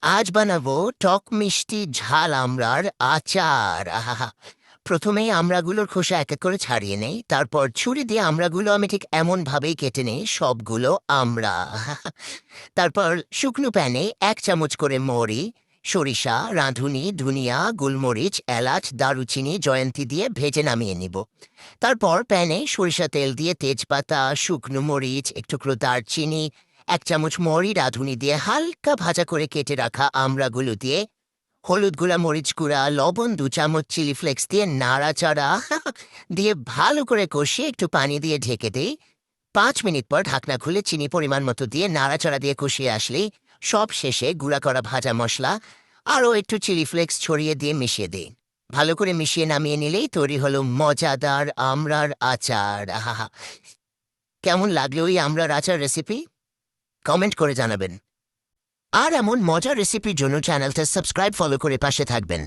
আজ বানাবো টক মিষ্টি ঝাল আমড়ার আচার। আহা! প্রথমেই আমড়াগুলোর খোসা এক এক করে ছাড়িয়ে নেই, তারপর ছুরি দিয়ে আমড়াগুলো আমি ঠিক এমনভাবেই কেটে নেই সবগুলো আমড়া। তারপর শুকনো প্যানে ১ চামচ করে মৌরি, সরিষা, রাঁধুনি, ধনিয়া, গোলমরিচ, এলাচ, দারুচিনি, জয়ন্তী দিয়ে ভেজে নামিয়ে নিব। তারপর প্যানে সরিষা তেল দিয়ে তেজপাতা, শুকনো মরিচ, একটু করে দারচিনি, ১ চামচ মৌরি, রাঁধুনি দিয়ে হালকা ভাজা করে কেটে রাখা আমড়াগুলো দিয়ে হলুদ গুঁড়া, মরিচ গুঁড়া, লবণ, ২ চামচ চিলি ফ্লেক্স দিয়ে নাড়াচাড়া দিয়ে ভালো করে কষিয়ে একটু পানি দিয়ে ঢেকে দেই। ৫ মিনিট পর ঢাকনা খুলে চিনি পরিমাণ মতো দিয়ে নাড়াচাড়া দিয়ে কষিয়ে আসলেই সব শেষে গুঁড়া করা ভাজা মশলা আরও একটু চিলি ফ্লেক্স ছড়িয়ে দিয়ে মিশিয়ে দিই। ভালো করে মিশিয়ে নামিয়ে নিলেই তৈরি হলো মজাদার আমড়ার আচার। আহা! কেমন লাগলো এই আমড়ার আচার রেসিপি? কমেন্ট করে জানাবেন। আর এমন মজার রেসিপির জন্য চ্যানেলটা সাবস্ক্রাইব ফলো করে পাশে থাকবেন।